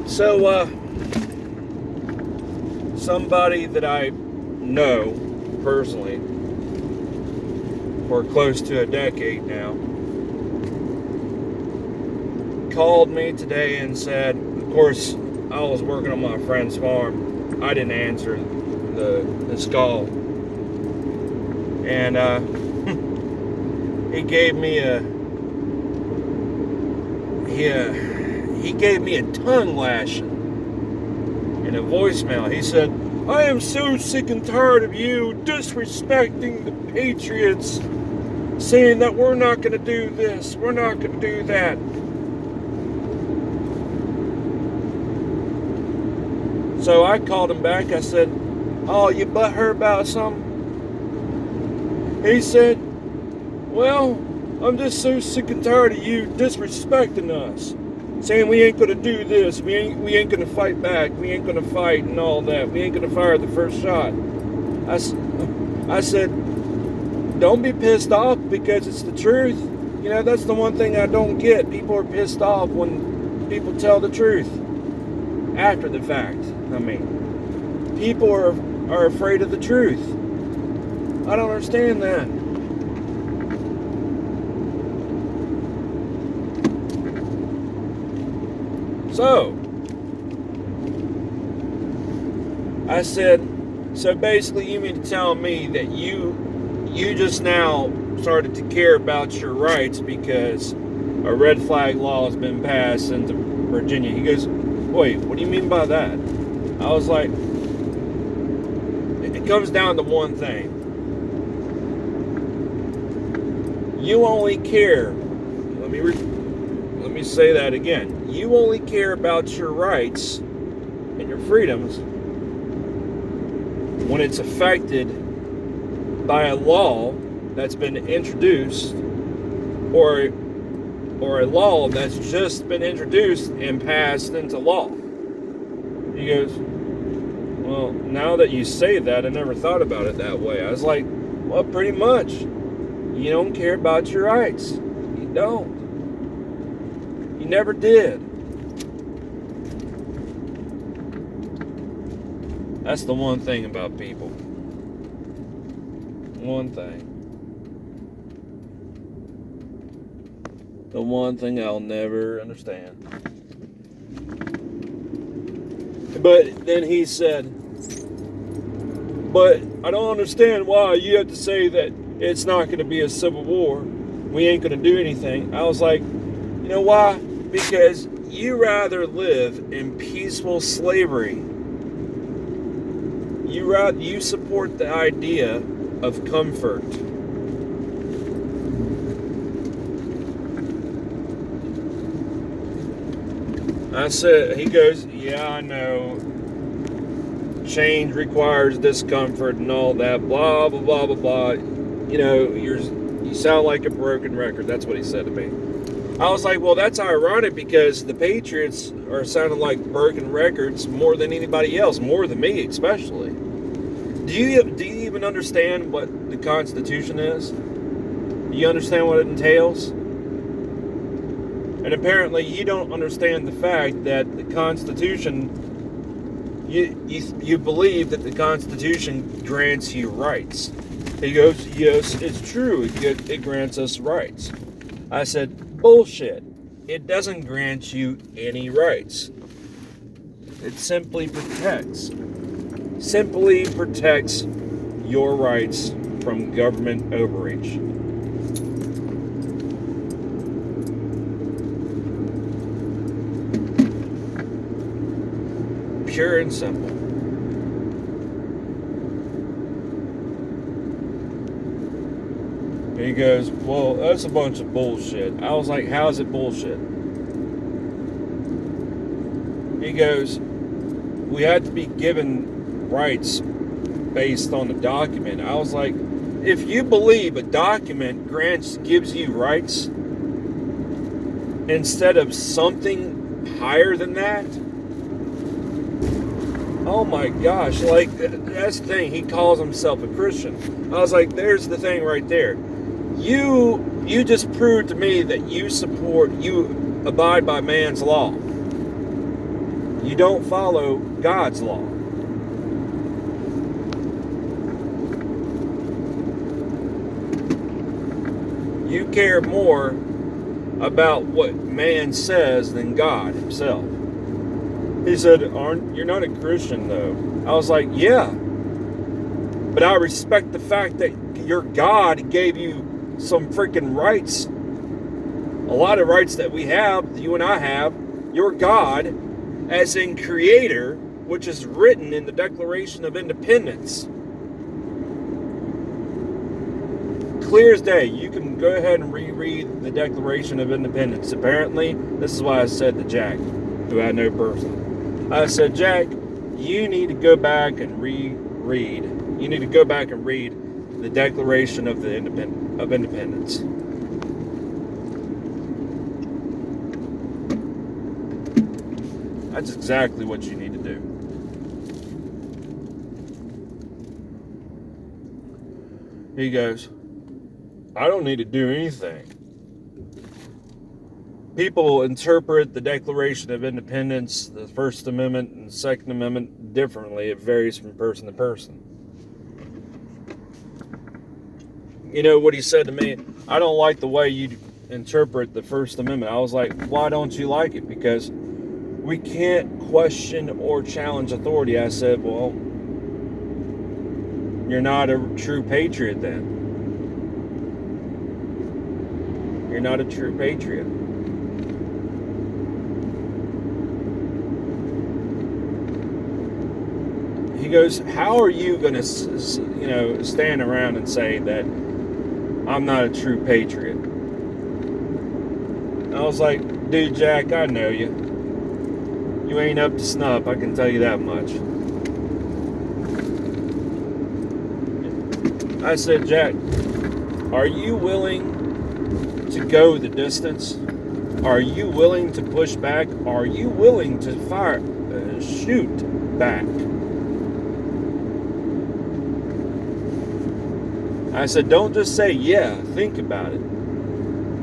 So, somebody that I know personally for close to a decade now called me today and said, of course, I was working on my friend's farm. I didn't answer this call. And he gave me he gave me a tongue lashing in a voicemail. He said, I am so sick and tired of you disrespecting the Patriots, saying that we're not going to do this, we're not going to do that. So I called him back. I said, oh, you butthurt about something? He said, well, I'm just so sick and tired of you disrespecting us, saying we ain't gonna do this, we ain't gonna fight back, we ain't gonna fight and all that, we ain't gonna fire the first shot. I said, don't be pissed off because it's the truth. You know, that's the one thing I don't get. People are pissed off when people tell the truth after the fact. I mean, people are afraid of the truth. I don't understand that. So, I said, so basically you mean to tell me that you just now started to care about your rights because a red flag law has been passed into Virginia. He goes, wait, what do you mean by that? I was like, it comes down to one thing. You only care, let me say that again. You only care about your rights and your freedoms when it's affected by a law that's been introduced or a law that's just been introduced and passed into law. He goes, well, now that you say that, I never thought about it that way. I was like, well, pretty much. You don't care about your rights. You don't. You never did. That's the one thing about people. One thing. The one thing I'll never understand. But then he said, but I don't understand why you have to say that it's not going to be a civil war. We ain't going to do anything. I was like, you know why? Because you rather live in peaceful slavery. You support the idea of comfort. I said, he goes, yeah, I know. Change requires discomfort and all that, blah, blah, blah, blah, blah. You know, you sound like a broken record. That's what he said to me. I was like, well, that's ironic because the Patriots are sounding like broken records more than anybody else, more than me especially. Do you even understand what the Constitution is? Do you understand what it entails? And apparently you don't understand the fact that the Constitution, you believe that the Constitution grants you rights. He goes, yes, it's true, it grants us rights. I said, bullshit. It doesn't grant you any rights. It simply protects your rights from government overreach. Pure and simple. He goes, well, that's a bunch of bullshit. I was like, how is it bullshit? He goes, we had to be given rights based on the document. I was like, if you believe a document gives you rights instead of something higher than that, oh my gosh, like, that's the thing. He calls himself a Christian. I was like, there's the thing right there. You just proved to me that you abide by man's law. You don't follow God's law. You care more about what man says than God himself. He said, you're not a Christian though. I was like, yeah. But I respect the fact that your God gave you some freaking rights. A lot of rights that we have, you and I have. Your God, as in creator, which is written in the Declaration of Independence. Clear as day. You can go ahead and reread the Declaration of Independence. Apparently, this is why I said to Jack, who I know personally. I said, Jack, you need to go back and reread. You need to go back and read the Declaration of Independence. That's exactly what you need to do. He goes, I don't need to do anything. People interpret the Declaration of Independence, the First Amendment and Second Amendment differently. It varies from person to person. You know what he said to me? I don't like the way you interpret the First Amendment. I was like, why don't you like it? Because we can't question or challenge authority. I said, well, you're not a true patriot then. You're not a true patriot. He goes, how are you going to, stand around and say that I'm not a true patriot? I was like, dude, Jack, I know you. You ain't up to snuff, I can tell you that much. I said, Jack, are you willing to go the distance? Are you willing to push back? Are you willing to shoot back? I said, don't just say yeah, think about it.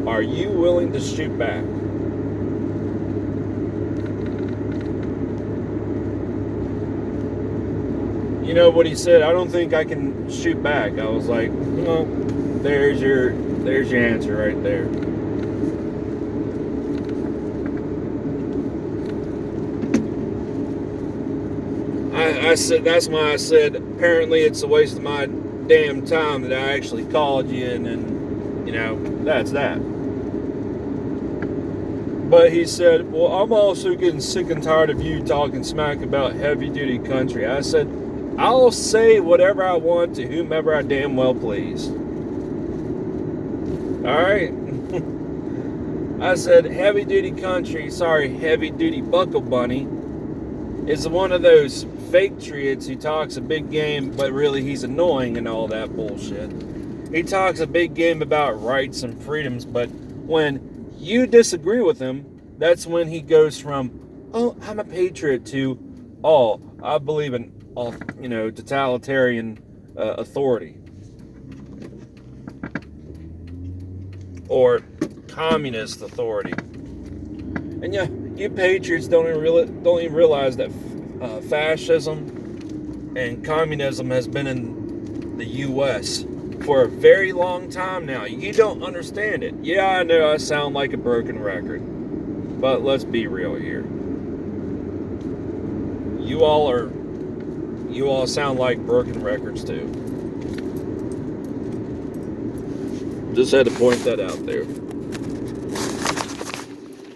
Are you willing to shoot back? You know what he said? I don't think I can shoot back. I was like, well, there's your answer right there. I said, that's why I said, apparently it's a waste of my damn time that I actually called you, and then, that's that. But he said, well, I'm also getting sick and tired of you talking smack about heavy-duty country. I said, I'll say whatever I want to whomever I damn well please. Alright? I said, heavy-duty buckle bunny is one of those fake patriots who talks a big game, but really he's annoying and all that bullshit. He talks a big game about rights and freedoms, but when you disagree with him, that's when he goes from, oh, I'm a patriot, to, oh, I believe in, totalitarian authority. Or communist authority. And yeah, you patriots don't even realize that fascism and communism has been in the U.S. for a very long time now. You don't understand it. Yeah, I know I sound like a broken record, but let's be real here. You all sound like broken records too. Just had to point that out there.